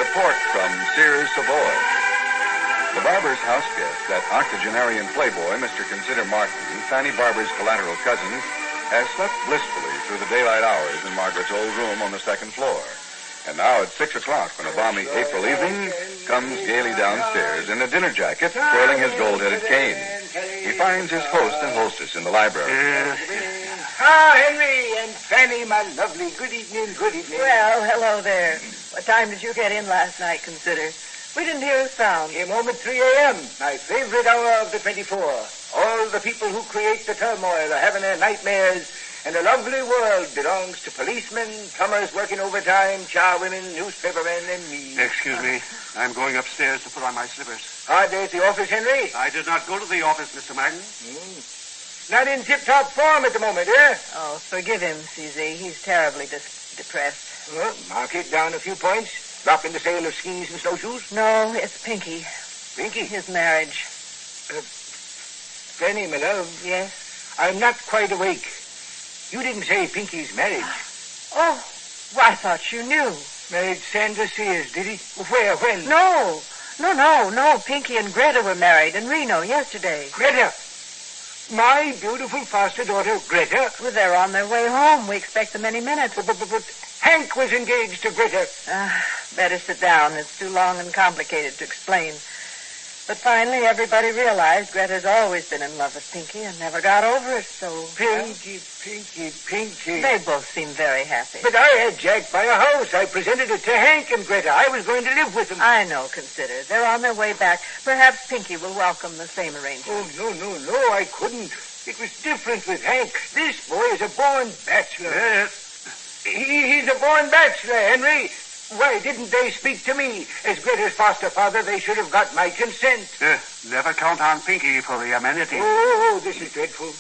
report from Sears, Savoy. The Barbours' house guest, that octogenarian playboy, Mr. Consider Martin, Fanny Barbour's collateral cousin, has slept blissfully through the daylight hours in Margaret's old room on the second floor. And now at 6 o'clock, on a balmy April evening, comes gaily downstairs in a dinner jacket, twirling his gold-headed cane. He finds his host and hostess in the library. Henry and Fanny, my lovely. Good evening, good evening. Well, hello there. What time did you get in last night, Consider? We didn't hear a sound. Came home at 3 a.m., my favorite hour of the 24. All the people who create the turmoil are having their nightmares, and a lovely world belongs to policemen, plumbers working overtime, charwomen, newspapermen, and me. Excuse me. I'm going upstairs to put on my slippers. Hard day at the office, Henry? I did not go to the office, Mr. Martin. Not in tip-top form at the moment, eh? Oh, forgive him, CZ. He's terribly depressed. Well, mark it down a few points. Drop in the sale of skis and snowshoes. No, it's Pinky. Pinky? His marriage. Fanny, my love. Yes? I'm not quite awake. You didn't say Pinky's marriage. Oh, well, I thought you knew. Married Sandra Sears, did he? Where? When? No. Pinky and Greta were married in Reno yesterday. Greta? My beautiful foster daughter, Greta? Well, they're on their way home. We expect them any minute. But Hank was engaged to Greta. Better sit down. It's too long and complicated to explain. But finally, everybody realized Greta's always been in love with Pinky and never got over it, so... Pinky. They both seem very happy. But I had Jack buy a house. I presented it to Hank and Greta. I was going to live with them. I know, Consider. They're on their way back. Perhaps Pinky will welcome the same arrangement. Oh, no, I couldn't. It was different with Hank. This boy is a born bachelor. Yes. He's a born bachelor, Henry. Why didn't they speak to me? As Greta's foster father, they should have got my consent. Never count on Pinky for the amenities. Oh, this is dreadful.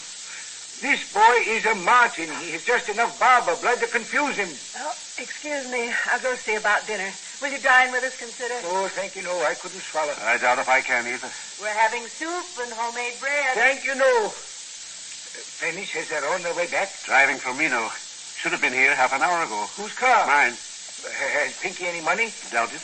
This boy is a Martin. He has just enough Barbour blood to confuse him. Oh, excuse me. I'll go see about dinner. Will you dine with us, Consider? Oh, thank you, no. I couldn't swallow. I doubt if I can either. We're having soup and homemade bread. Thank you, no. Fanny says they're on their way back. Driving from Reno. Should have been here half an hour ago. Whose car? Mine. Has Pinky any money? Doubt it.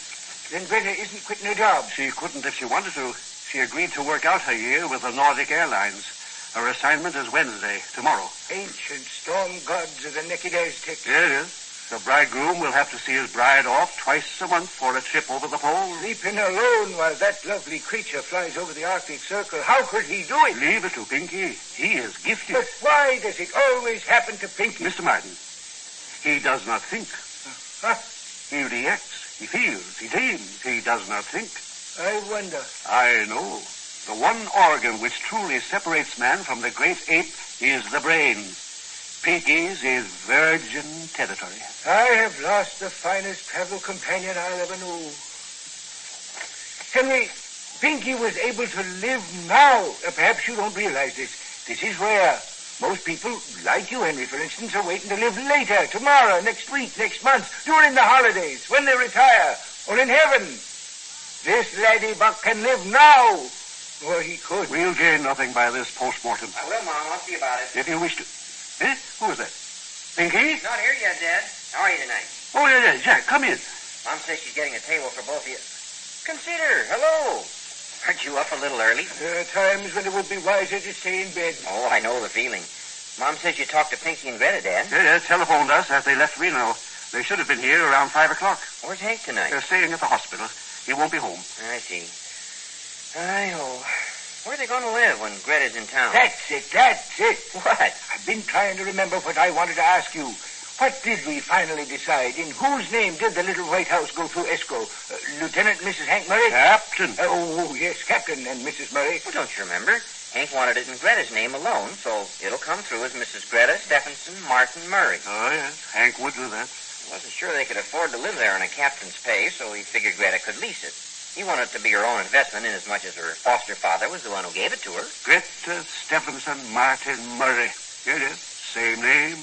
Then Greta isn't quitting her job. She couldn't if she wanted to. She agreed to work out her year with the Nordic Airlines. Her assignment is Wednesday, tomorrow. Ancient storm gods of the naked Aztecs. Yes, it is. The bridegroom will have to see his bride off twice a month for a trip over the pole. Sleeping alone while that lovely creature flies over the Arctic Circle. How could he do it? Leave it to Pinky. He is gifted. But why does it always happen to Pinky? Mr. Martin, he does not think. Huh? He reacts. He feels. He dreams. He does not think. I wonder. I know. The one organ which truly separates man from the great ape is the brain. Pinky's is virgin territory. I have lost the finest travel companion I'll ever know. Henry, Pinky was able to live now. Perhaps you don't realize this. This is rare. Most people, like you, Henry, for instance, are waiting to live later, tomorrow, next week, next month, during the holidays, when they retire, or in heaven. This laddie-buck can live now. Or he could. We'll gain nothing by this post-mortem. I will, Mom. I'll see about it. If you wish to... Who is that? Pinky? Not here yet, Dad. How are you tonight? Oh, yeah. Jack, come in. Mom says she's getting a table for both of you. Consider. Hello. Aren't you up a little early? There are times when it would be wiser to stay in bed. Oh, I know the feeling. Mom says you talked to Pinky and Greta, Dad. Yeah, telephoned us as they left Reno. They should have been here around 5 o'clock. Where's Hank tonight? They're staying at the hospital. He won't be home. I see. Where are they going to live when Greta's in town? That's it. What? I've been trying to remember what I wanted to ask you. What did we finally decide? In whose name did the little White House go through escrow? Lieutenant and Mrs. Hank Murray? Captain. Yes, Captain and Mrs. Murray. Well, don't you remember? Hank wanted it in Greta's name alone, so it'll come through as Mrs. Greta Stephenson Martin Murray. Oh, yes. Hank would do that. Wasn't sure they could afford to live there on a captain's pay, so he figured Greta could lease it. He wanted it to be her own investment inasmuch as her foster father was the one who gave it to her. Greta Stephenson Martin Murray. Here it is. Same name,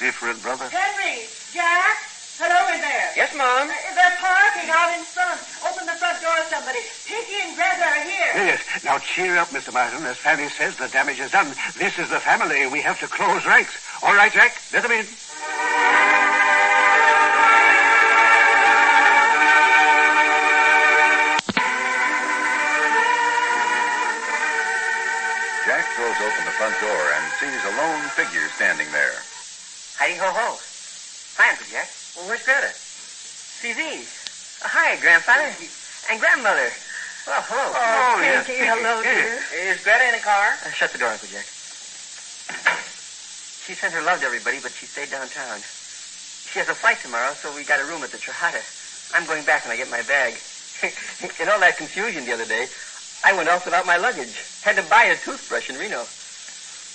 different brother. Henry! Jack! Hello in there. Yes, Mom? They're parking out in front. Open the front door, somebody. Pinky and Greta are here. Yes. Now cheer up, Mr. Martin. As Fanny says, the damage is done. This is the family. We have to close ranks. All right, Jack. Let them in. throws open the front door and sees a lone figure standing there. Heidi ho ho. Hi, Uncle Jack. Well, where's Greta? CZ. Hi, Grandfather. And Grandmother. Well, hello. Oh, yes. Pinky, hello, dear. Is Greta in the car? Shut the door, Uncle Jack. She sent her love to everybody, but she stayed downtown. She has a flight tomorrow, so we got a room at the Trajada. I'm going back when I get my bag. In all that confusion the other day, I went off without my luggage. Had to buy a toothbrush in Reno.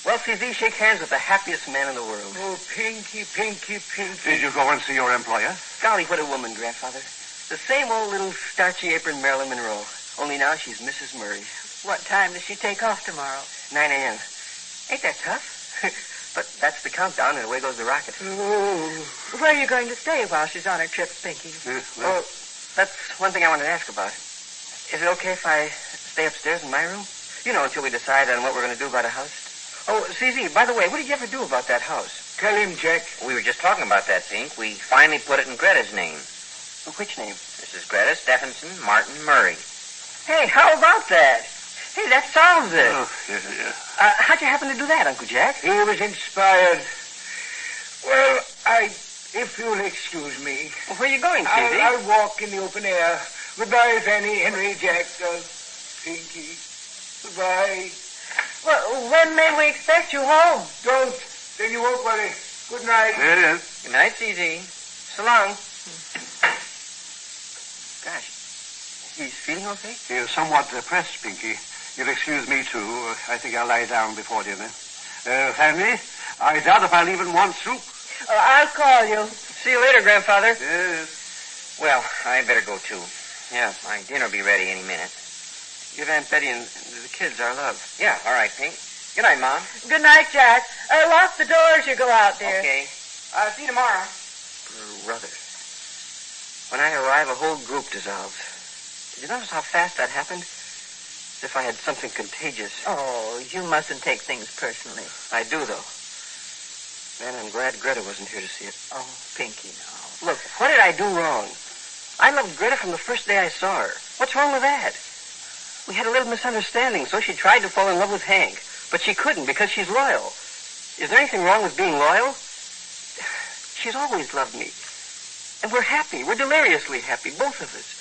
Well, CZ, shake hands with the happiest man in the world. Oh, Pinky, Pinky, Pinky. Did you go and see your employer? Golly, what a woman, Grandfather. The same old little starchy apron Marilyn Monroe. Only now she's Mrs. Murray. What time does she take off tomorrow? 9 a.m. Ain't that tough? But that's the countdown, and away goes the rocket. Oh. Where are you going to stay while she's on her trip, Pinky? Well, that's one thing I wanted to ask about. Is it okay if I stay upstairs in my room? You know, until we decide on what we're going to do about a house. Oh, CZ, by the way, what did you ever do about that house? Tell him, Jack. We were just talking about that, Pink. We finally put it in Greta's name. Which name? This is Greta Stephenson Martin Murray. Hey, how about that? Hey, that solves it. Oh, yeah. How'd you happen to do that, Uncle Jack? He was inspired. Well, if you'll excuse me, Well, where are you going, CZ? I'll walk in the open air. Goodbye, Fanny, Henry, Jack, Pinky. Goodbye. Well, when may we expect you home? Don't. Then you won't worry. Good night. There it is. Good night, CZ. So long. Gosh, he's feeling okay? He is somewhat depressed, Pinky. You'll excuse me, too. I think I'll lie down before dinner. Fanny, I doubt if I'll even want soup. I'll call you. See you later, Grandfather. Yes. Well, I better go, too. Yeah, My dinner will be ready any minute. give Aunt Betty and the kids our love. Yeah, all right, Pink. Good night, Mom. Good night, Jack. Lock the door as you go out, dear. Okay. See you tomorrow. Brother. When I arrive, a whole group dissolves. Did you notice how fast that happened? As if I had something contagious. Oh, you mustn't take things personally. I do, though. Man, I'm glad Greta wasn't here to see it. Oh, Pinky, now. Look, what did I do wrong? I loved Greta from the first day I saw her. What's wrong with that? We had a little misunderstanding, so she tried to fall in love with Hank. But she couldn't because she's loyal. Is there anything wrong with being loyal? She's always loved me. And we're happy. We're deliriously happy, both of us.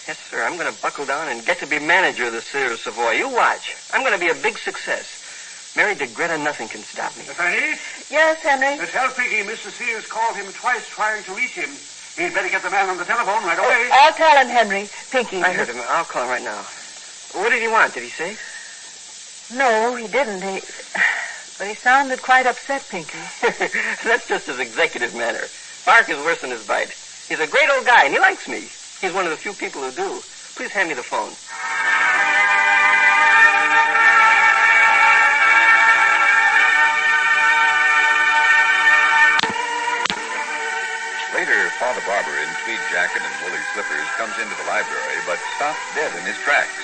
Yes, sir, I'm going to buckle down and get to be manager of the Sears Savoy. You watch. I'm going to be a big success. Married to Greta, nothing can stop me. Fanny, Yes, Henry? tell Pinky Mr. Sears called him twice trying to reach him. He'd better get the man on the telephone right away. I'll tell him, Henry. Pinky. I heard him. I'll call him right now. What did he want? Did he say? No, he didn't. But he sounded quite upset, Pinky. That's just his executive manner. Bark is worse than his bite. He's a great old guy, and he likes me. He's one of the few people who do. Please hand me the phone. Later, Father Barbour, in tweed jacket and woolly slippers, comes into the library, but stops dead in his tracks.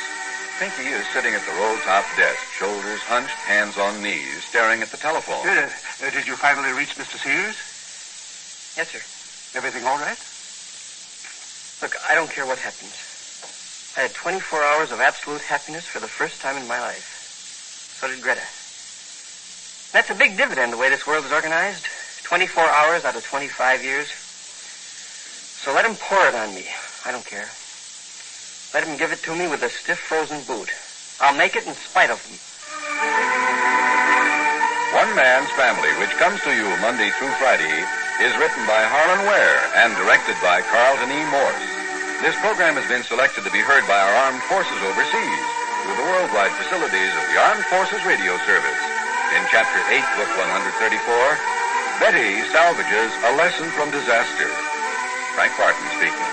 Pinky is sitting at the roll-top desk, shoulders hunched, hands on knees, staring at the telephone. Did you finally reach Mr. Sears? Yes, sir. Everything all right? Look, I don't care what happens. I had 24 hours of absolute happiness for the first time in my life. So did Greta. That's a big dividend, the way this world is organized. 24 hours out of 25 years. So let him pour it on me. I don't care. Let him give it to me with a stiff frozen boot. I'll make it in spite of him. One Man's Family, which comes to you Monday through Friday, is written by Harlan Ware and directed by Carlton E. Morse. This program has been selected to be heard by our armed forces overseas through the worldwide facilities of the Armed Forces Radio Service. In Chapter 8, Book 134, Betty salvages a lesson from disaster. Frank Barton speaking.